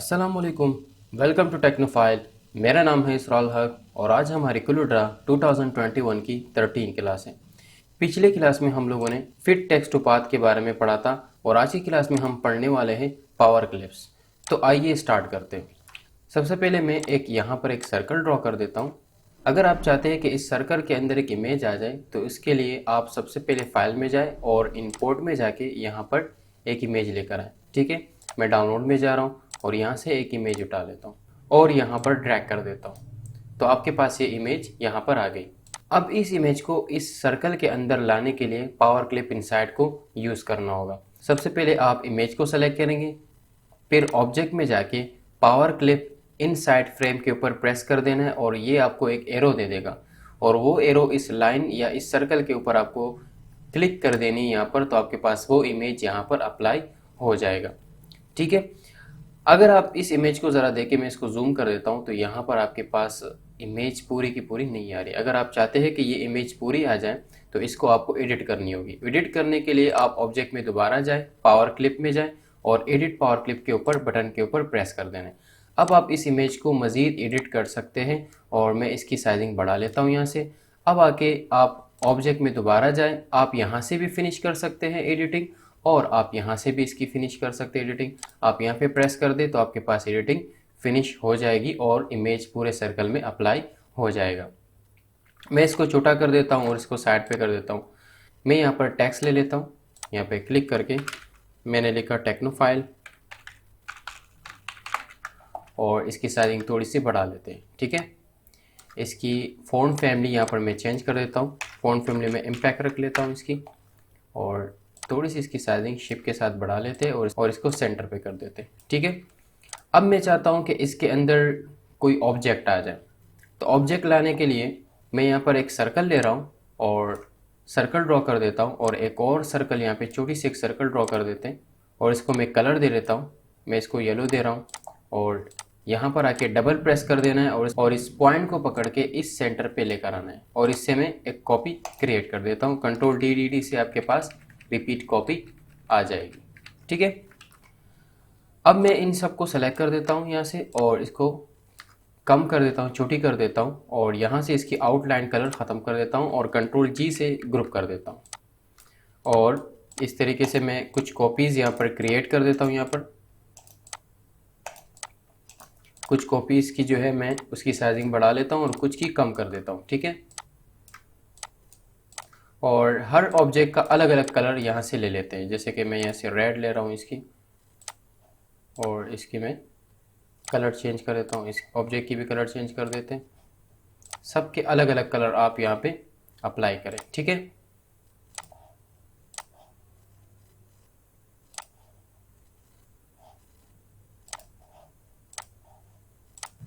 अस्सलामुअलैकुम। Welcome to Technophile. मेरा नाम है इसराल हक और आज हमारी कुलुड्रा 2021 की 13 क्लास है। पिछले क्लास में हम लोगों ने फिट टेक्स्ट टू पाथ के बारे में पढ़ा था और आज की क्लास में हम पढ़ने वाले हैं पावर क्लिप्स। तो आइए स्टार्ट करते हैं। सबसे पहले मैं यहाँ पर एक सर्कल ड्रॉ कर देता हूँ। अगर आप चाहते हैं कि इस सर्कल के अंदर एक इमेज आ जाए तो इसके लिए आप सबसे पहले फाइल में जाए और इंपोर्ट में जाके यहाँ पर एक इमेज लेकर आए। ठीक है, मैं डाउनलोड में जा रहा हूँ और यहाँ से एक इमेज उठा लेता हूँ और यहाँ पर ड्रैग कर देता हूँ। तो आपके पास ये इमेज यहाँ पर आ गई। अब इस इमेज को इस सर्कल के अंदर लाने के लिए पावर क्लिप इनसाइड को यूज़ करना होगा। सबसे पहले आप इमेज को सेलेक्ट करेंगे, फिर ऑब्जेक्ट में जाके पावर क्लिप इनसाइड फ्रेम के ऊपर प्रेस कर देना है और ये आपको एक एरो दे देगा और वो एरो इस लाइन या इस सर्कल के ऊपर आपको क्लिक कर देनी है यहाँ पर। तो आपके पास वो इमेज यहाँ पर अप्लाई हो जाएगा। ठीक है, अगर आप इस इमेज को ज़रा देखें, मैं इसको जूम कर देता हूँ तो यहाँ पर आपके पास इमेज पूरी की पूरी नहीं आ रही। अगर आप चाहते हैं कि ये इमेज पूरी आ जाए तो इसको आपको एडिट करनी होगी। एडिट करने के लिए आप ऑब्जेक्ट में दोबारा जाए, पावर क्लिप में जाए और एडिट पावर क्लिप के ऊपर बटन के ऊपर प्रेस कर देना है। अब आप इस इमेज को मज़ीद एडिट कर सकते हैं और मैं इसकी साइजिंग बढ़ा लेता हूँ यहाँ से। अब आके आप ऑब्जेक्ट में दोबारा जाएं, आप यहाँ से भी फिनिश कर सकते हैं एडिटिंग और आप यहाँ से भी इसकी फिनिश कर सकते हैं एडिटिंग। आप यहाँ पे प्रेस कर दें तो आपके पास एडिटिंग फिनिश हो जाएगी और इमेज पूरे सर्कल में अप्लाई हो जाएगा। मैं इसको छोटा कर देता हूँ और इसको साइड पे कर देता हूँ। मैं यहाँ पर टेक्स्ट ले लेता हूँ, यहाँ पे क्लिक करके मैंने लिखा टेक्नोफाइल और इसकी साइजिंग थोड़ी सी बढ़ा लेते हैं। ठीक है, इसकी फ़ॉन्ट फैमिली यहाँ पर मैं चेंज कर देता हूँ। फ़ॉन्ट फैमिली में इम्पैक्ट रख लेता हूँ इसकी और थोड़ी सी इसकी साइजिंग शिप के साथ बढ़ा लेते हैं और इसको सेंटर पे कर देते हैं। ठीक है, अब मैं चाहता हूँ कि इसके अंदर कोई ऑब्जेक्ट आ जाए। तो ऑब्जेक्ट लाने के लिए मैं यहाँ पर एक सर्कल ले रहा हूँ और सर्कल ड्रॉ कर देता हूँ और एक और सर्कल यहाँ पे छोटी सी एक सर्कल ड्रॉ कर देते हैं और इसको मैं कलर दे देता हूँ। मैं इसको येलो दे रहा हूँ और यहाँ पर आके डबल प्रेस कर देना है और इस पॉइंट को पकड़ के इस सेंटर पे लेकर आना है और इससे मैं एक कॉपी क्रिएट कर देता हूँ। कंट्रोल डी से आपके पास रिपीट कॉपी आ जाएगी। ठीक है, अब मैं इन सबको सेलेक्ट कर देता हूँ यहाँ से और इसको कम कर देता हूँ, छोटी कर देता हूँ और यहाँ से इसकी आउटलाइन कलर ख़त्म कर देता हूँ और कंट्रोल जी से ग्रुप कर देता हूँ और इस तरीके से मैं कुछ कॉपीज़ यहाँ पर क्रिएट कर देता हूँ। यहाँ पर कुछ कॉपीज़ की जो है मैं उसकी साइजिंग बढ़ा लेता हूँ और कुछ की कम कर देता हूँ। ठीक है, और हर ऑब्जेक्ट का अलग अलग कलर यहाँ से ले लेते हैं। जैसे कि मैं यहाँ से रेड ले रहा हूँ इसकी और इसकी मैं कलर चेंज कर देता हूँ। इस ऑब्जेक्ट की भी कलर चेंज कर देते हैं। सबके अलग अलग कलर आप यहाँ पे अप्लाई करें। ठीक है,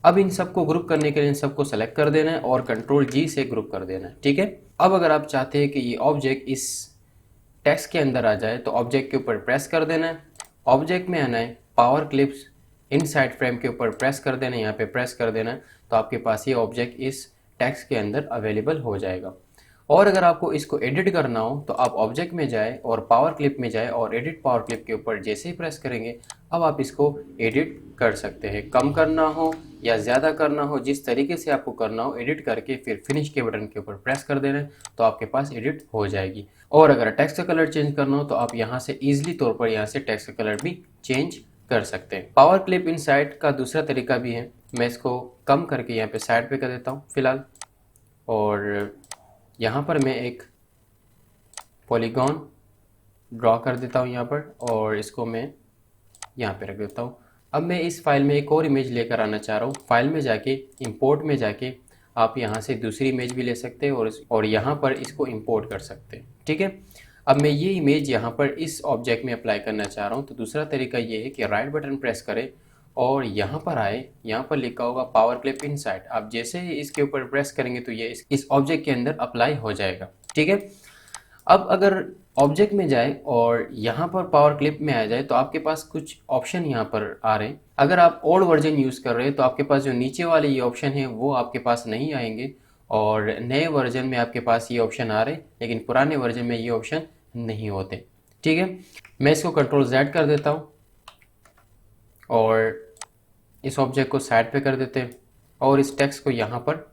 अब इन सबको ग्रुप करने के लिए इन सबको सेलेक्ट कर देना है और कंट्रोल जी से ग्रुप कर देना है। ठीक है, अब अगर आप चाहते हैं कि ये ऑब्जेक्ट इस टेक्स्ट के अंदर आ जाए तो ऑब्जेक्ट के ऊपर प्रेस कर देना है, ऑब्जेक्ट में आना है, पावर क्लिप्स इनसाइड फ्रेम के ऊपर प्रेस कर देना है, यहाँ पे प्रेस कर देना है तो आपके पास ये ऑब्जेक्ट इस टेक्स्ट के अंदर अवेलेबल हो जाएगा। और अगर आपको इसको एडिट करना हो तो आप ऑब्जेक्ट में जाए और पावर क्लिप में जाए और एडिट पावर क्लिप के ऊपर जैसे ही प्रेस करेंगे अब आप इसको एडिट कर सकते हैं। कम करना हो या ज़्यादा करना हो, जिस तरीके से आपको करना हो एडिट करके फिर फिनिश के बटन के ऊपर प्रेस कर देना है तो आपके पास एडिट हो जाएगी। और अगर टेक्स्ट का कलर चेंज करना हो तो आप यहाँ से ईजिली तौर पर यहाँ से टेक्स्ट का कलर भी चेंज कर सकते हैं। पावर क्लिप इनसाइड का दूसरा तरीका भी है। मैं इसको कम करके यहाँ पे साइड पे कर देता हूँ फिलहाल और यहाँ पर मैं एक पॉलीगॉन ड्रॉ कर देता हूँ यहाँ पर और इसको मैं यहाँ पे रख देता हूँ। अब मैं इस फाइल में एक और इमेज लेकर आना चाह रहा हूँ। फाइल में जाके इंपोर्ट में जाके आप यहाँ से दूसरी इमेज भी ले सकते हैं और यहाँ पर इसको इंपोर्ट कर सकते हैं। ठीक है, अब मैं ये इमेज यहाँ पर इस ऑब्जेक्ट में अप्लाई करना चाह रहा हूँ तो दूसरा तरीका ये है कि राइट बटन प्रेस करें और यहाँ पर आए, यहाँ पर लिखा होगा पावर क्लिप इनसाइड। आप जैसे ही इसके ऊपर प्रेस करेंगे तो ये इस ऑब्जेक्ट के अंदर अप्लाई हो जाएगा। ठीक है, अब अगर ऑब्जेक्ट में जाए और यहाँ पर पावर क्लिप में आ जाए तो आपके पास कुछ ऑप्शन यहाँ पर आ रहे हैं। अगर आप ओल्ड वर्जन यूज़ कर रहे हैं तो आपके पास जो नीचे वाले ये ऑप्शन है वो आपके पास नहीं आएंगे और नए वर्जन में आपके पास ये ऑप्शन आ रहे हैं लेकिन पुराने वर्जन में ये ऑप्शन नहीं होते। ठीक है, मैं इसको कंट्रोल Z कर देता हूँ और इस ऑब्जेक्ट को साइड पे कर देते हैं और इस टेक्स्ट को यहाँ पर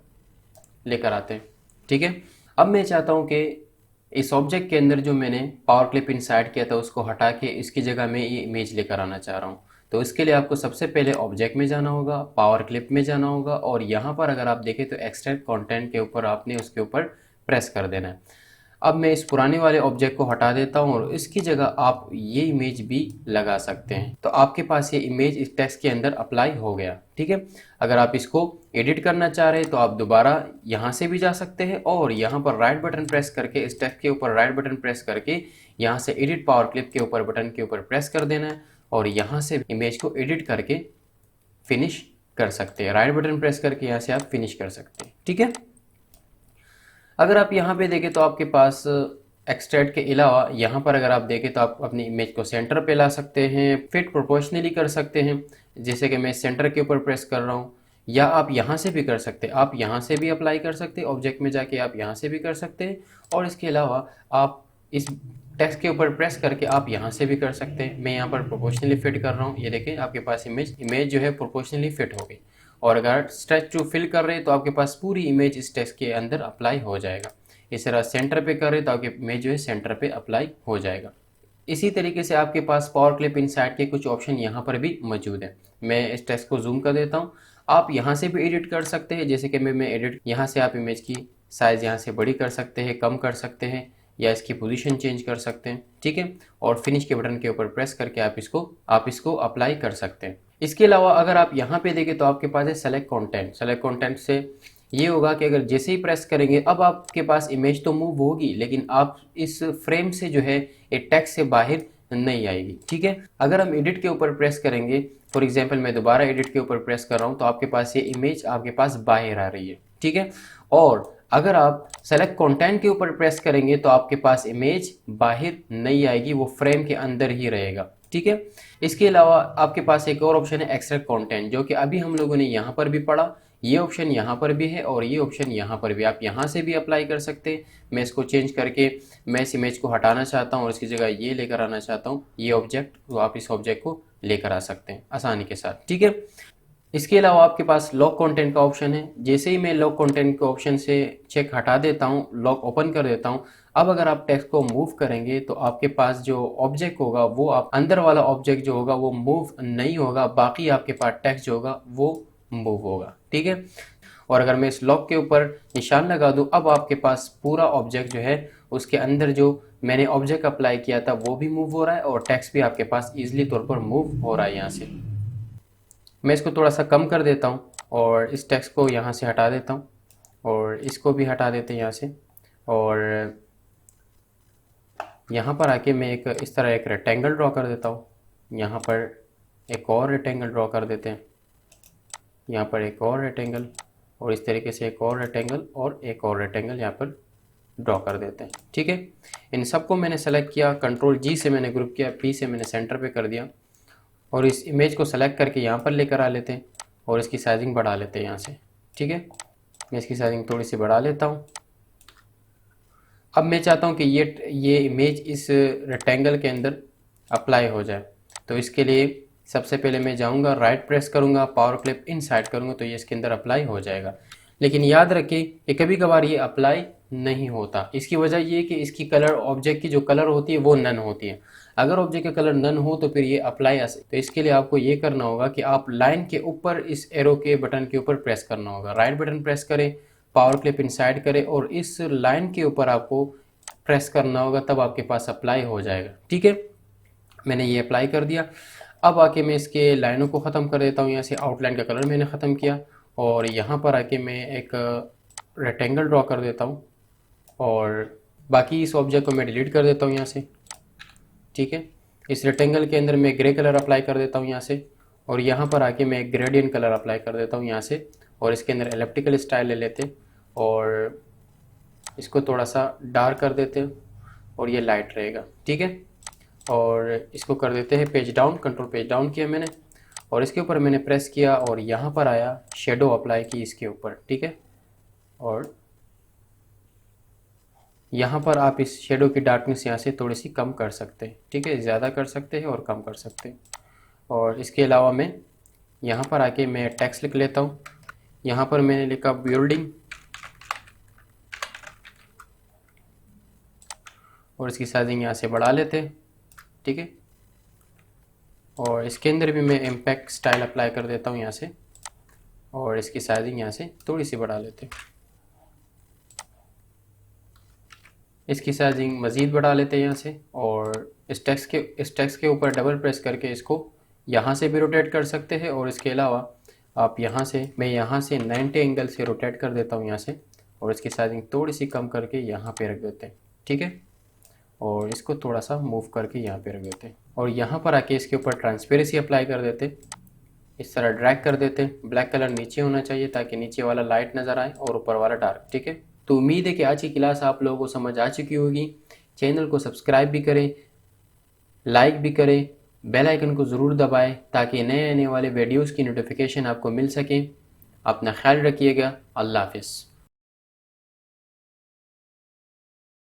लेकर आते हैं। ठीक है, अब मैं चाहता हूँ कि इस ऑब्जेक्ट के अंदर जो मैंने पावर क्लिप इंसर्ट किया था उसको हटा के इसकी जगह मैं ये इमेज लेकर आना चाह रहा हूँ। तो इसके लिए आपको सबसे पहले ऑब्जेक्ट में जाना होगा, पावर क्लिप में जाना होगा और यहाँ पर अगर आप देखें तो एक्सट्रैक्ट कंटेंट के ऊपर आपने उसके ऊपर प्रेस कर देना है। अब मैं इस पुराने वाले ऑब्जेक्ट को हटा देता हूँ और इसकी जगह आप ये इमेज भी लगा सकते हैं। तो आपके पास ये इमेज इस टेक्स्ट के अंदर अप्लाई हो गया। ठीक है, अगर आप इसको एडिट करना चाह रहे हैं तो आप दोबारा यहाँ से भी जा सकते हैं और यहाँ पर राइट बटन प्रेस करके इस टेक्स्ट के ऊपर राइट बटन प्रेस करके यहाँ से एडिट पावर क्लिप के ऊपर बटन के ऊपर प्रेस कर देना है और यहाँ से इमेज को एडिट करके फिनिश कर सकते हैं। राइट बटन प्रेस करके यहाँ से आप फिनिश कर सकते हैं। ठीक है, अगर आप यहाँ पे देखें तो आपके पास एक्सट्रैक्ट के अलावा यहाँ पर अगर आप देखें तो आप अपनी इमेज को सेंटर पे ला सकते हैं, फिट प्रोपोर्शनली कर सकते हैं, जैसे कि मैं सेंटर के ऊपर प्रेस कर रहा हूँ, या आप यहाँ से भी कर सकते हैं। आप यहाँ से भी अप्लाई कर सकते हैं, ऑब्जेक्ट में जाके आप यहाँ से भी कर सकते हैं और इसके अलावा आप इस टेक्स्ट के ऊपर प्रेस करके आप यहाँ से भी कर सकते हैं। मैं यहाँ पर प्रोपोर्शनली फिट कर रहा हूँ, ये देखें आपके पास इमेज जो है प्रोपोर्शनली फिट हो गई। और अगर स्ट्रेच टू फिल कर रहे हैं तो आपके पास पूरी इमेज इस टेक्स्ट के अंदर अप्लाई हो जाएगा। इस तरह सेंटर पे कर रहे हैं तो आपकी इमेज जो है सेंटर पे अप्लाई हो जाएगा। इसी तरीके से आपके पास पावर क्लिप इनसाइड के कुछ ऑप्शन यहाँ पर भी मौजूद है। मैं इस टेक्स्ट को जूम कर देता हूँ। आप यहाँ से भी एडिट कर सकते हैं, जैसे कि मैं एडिट यहाँ से आप इमेज की साइज़ यहाँ से बड़ी कर सकते हैं, कम कर सकते हैं या इसकी पोजीशन चेंज कर सकते हैं। ठीक है, और फिनिश के बटन के ऊपर प्रेस करके आप इसको अप्लाई कर सकते हैं। इसके अलावा अगर आप यहाँ पे देखें तो आपके पास है सेलेक्ट कंटेंट। सेलेक्ट कंटेंट से ये होगा कि अगर जैसे ही प्रेस करेंगे अब आपके पास इमेज तो मूव होगी लेकिन आप इस फ्रेम से जो है एक टेक्स्ट से बाहर नहीं आएगी। ठीक है, अगर हम एडिट के ऊपर प्रेस करेंगे, फॉर एग्जांपल मैं दोबारा एडिट के ऊपर प्रेस कर रहा हूँ तो आपके पास ये इमेज आपके पास बाहर आ रही है। ठीक है, और अगर आप सेलेक्ट कंटेंट के ऊपर प्रेस करेंगे तो आपके पास इमेज बाहर नहीं आएगी, वो फ्रेम के अंदर ही रहेगा। ठीक है, इसके अलावा आपके पास एक और ऑप्शन है एक्सट्रैक्ट कंटेंट, जो कि अभी हम लोगों ने यहाँ पर भी पढ़ा। ये ऑप्शन यहाँ पर भी है और ये ऑप्शन यहाँ पर भी, आप यहाँ से भी अप्लाई कर सकते हैं। मैं इसको चेंज करके मैं इस इमेज को हटाना चाहता हूँ और इसकी जगह ये लेकर आना चाहता हूँ, ये ऑब्जेक्ट, तो आप इस ऑब्जेक्ट को लेकर आ सकते हैं आसानी के साथ। ठीक है, इसके अलावा आपके पास लॉक कंटेंट का ऑप्शन है। जैसे ही मैं लॉक कंटेंट के ऑप्शन से चेक हटा देता हूँ, लॉक ओपन कर देता हूँ, अब अगर आप टेक्स्ट को मूव करेंगे तो आपके पास जो ऑब्जेक्ट होगा वो आप अंदर वाला ऑब्जेक्ट जो होगा वो मूव नहीं होगा, बाकी आपके पास टेक्स्ट जो होगा वो मूव होगा। ठीक है, और अगर मैं इस लॉक के ऊपर निशान लगा दूं, अब आपके पास पूरा ऑब्जेक्ट जो है उसके अंदर जो मैंने ऑब्जेक्ट अप्लाई किया था वो भी मूव हो रहा है और टेक्स्ट भी आपके पास ईजिली तौर पर मूव हो रहा है। यहाँ से मैं इसको थोड़ा सा कम कर देता हूँ और इस टेक्स्ट को यहाँ से हटा देता हूँ और इसको भी हटा देते हैं यहाँ से, और यहाँ पर आके मैं एक इस तरह एक रेक्टेंगल ड्रॉ कर देता हूँ। यहाँ पर एक और रेक्टेंगल ड्रॉ कर देते हैं, यहाँ पर एक और रेक्टेंगल और इस तरीके से एक और रेक्टेंगल और एक और रेक्टेंगल यहाँ पर ड्रॉ कर देते हैं। ठीक है, इन सबको मैंने सेलेक्ट किया, कंट्रोल जी से मैंने ग्रुप किया, पी से मैंने सेंटर पे कर दिया और इस इमेज को सेलेक्ट करके यहाँ पर लेकर आ लेते हैं और इसकी साइजिंग बढ़ा लेते हैं यहाँ से। ठीक है, मैं इसकी साइजिंग थोड़ी सी बढ़ा लेता हूँ। अब मैं चाहता हूँ कि ये इमेज इस रेक्टेंगल के अंदर अप्लाई हो जाए, तो इसके लिए सबसे पहले मैं जाऊँगा, राइट प्रेस करूँगा, पावर क्लिप इनसाइड करूँगा तो ये इसके अंदर अप्लाई हो जाएगा। लेकिन याद रखिए कि कभी कभार ये अप्लाई नहीं होता। इसकी वजह ये है कि इसकी कलर, ऑब्जेक्ट की जो कलर होती है वो नन होती है। अगर ऑब्जेक्ट का कलर नन हो तो फिर ये अप्लाई तो इसके लिए आपको ये करना होगा कि आप लाइन के ऊपर इस एरो के बटन के ऊपर प्रेस करना होगा। राइट बटन प्रेस करें, पावर क्लिप इनसाइड करें और इस लाइन के ऊपर आपको प्रेस करना होगा, तब आपके पास अप्लाई हो जाएगा। ठीक है, मैंने ये अप्लाई कर दिया। अब आके मैं इसके लाइनों को ख़त्म कर देता हूँ। यहाँ से आउटलाइन का कलर मैंने ख़त्म किया और यहाँ पर आके मैं एक रेक्टेंगल ड्रॉ कर देता हूँ और बाकी इस ऑब्जेक्ट को मैं डिलीट कर देता हूँ यहाँ से। ठीक है, इस रेक्टेंगल के अंदर मैं ग्रे कलर अप्लाई कर देता हूँ यहाँ से और यहाँ पर आके मैं एक ग्रेडियंट कलर अप्लाई कर देता हूँ यहाँ से और इसके अंदर एलिप्टिकल स्टाइल ले लेते और इसको थोड़ा सा डार्क कर देते हैं और ये लाइट रहेगा। ठीक है, और इसको कर देते हैं page down, control page down किया मैंने और इसके ऊपर मैंने प्रेस किया और यहाँ पर आया शेडो अप्लाई की इसके ऊपर। ठीक है, और यहाँ पर आप इस शेडो की डार्कनेस यहाँ से थोड़ी सी कम कर सकते हैं। ठीक है, ज़्यादा कर सकते हैं और कम कर सकते हैं। और इसके अलावा मैं यहाँ पर आके मैं टेक्स्ट लिख लेता हूँ। यहाँ पर मैंने लिखा बिल्डिंग और इसकी साइजिंग यहाँ से बढ़ा लेते हैं, ठीक है। और इसके अंदर भी मैं इम्पैक्ट स्टाइल अप्लाई कर देता हूँ यहाँ से, और इसकी साइजिंग यहाँ से थोड़ी सी बढ़ा लेते हैं। इसकी साइजिंग मज़ीद बढ़ा लेते हैं यहाँ से, और इस टेक्स्ट के ऊपर डबल प्रेस करके इसको यहाँ से भी रोटेट कर सकते हैं, और इसके अलावा आप मैं यहाँ से 90 एंगल से रोटेट कर देता हूँ यहाँ से, और इसकी साइजिंग थोड़ी सी कम करके यहाँ पे रख देते हैं, ठीक है। और इसको थोड़ा सा मूव करके यहाँ पे रख देते हैं, और यहाँ पर आके इसके ऊपर ट्रांसपेरेंसी अप्लाई कर देते हैं। इस तरह ड्रैग कर देते हैं। ब्लैक कलर नीचे होना चाहिए ताकि नीचे वाला लाइट नज़र आए और ऊपर वाला डार्क, ठीक है। तो उम्मीद है कि आज की क्लास आप लोगों को समझ आ चुकी होगी। चैनल को सब्सक्राइब भी करें, लाइक भी करें, बेल आइकन को ज़रूर दबाएं ताकि नए आने वाले वीडियोज़ की नोटिफिकेशन आपको मिल सके। अपना ख्याल रखिएगा। अल्लाह हाफिज़।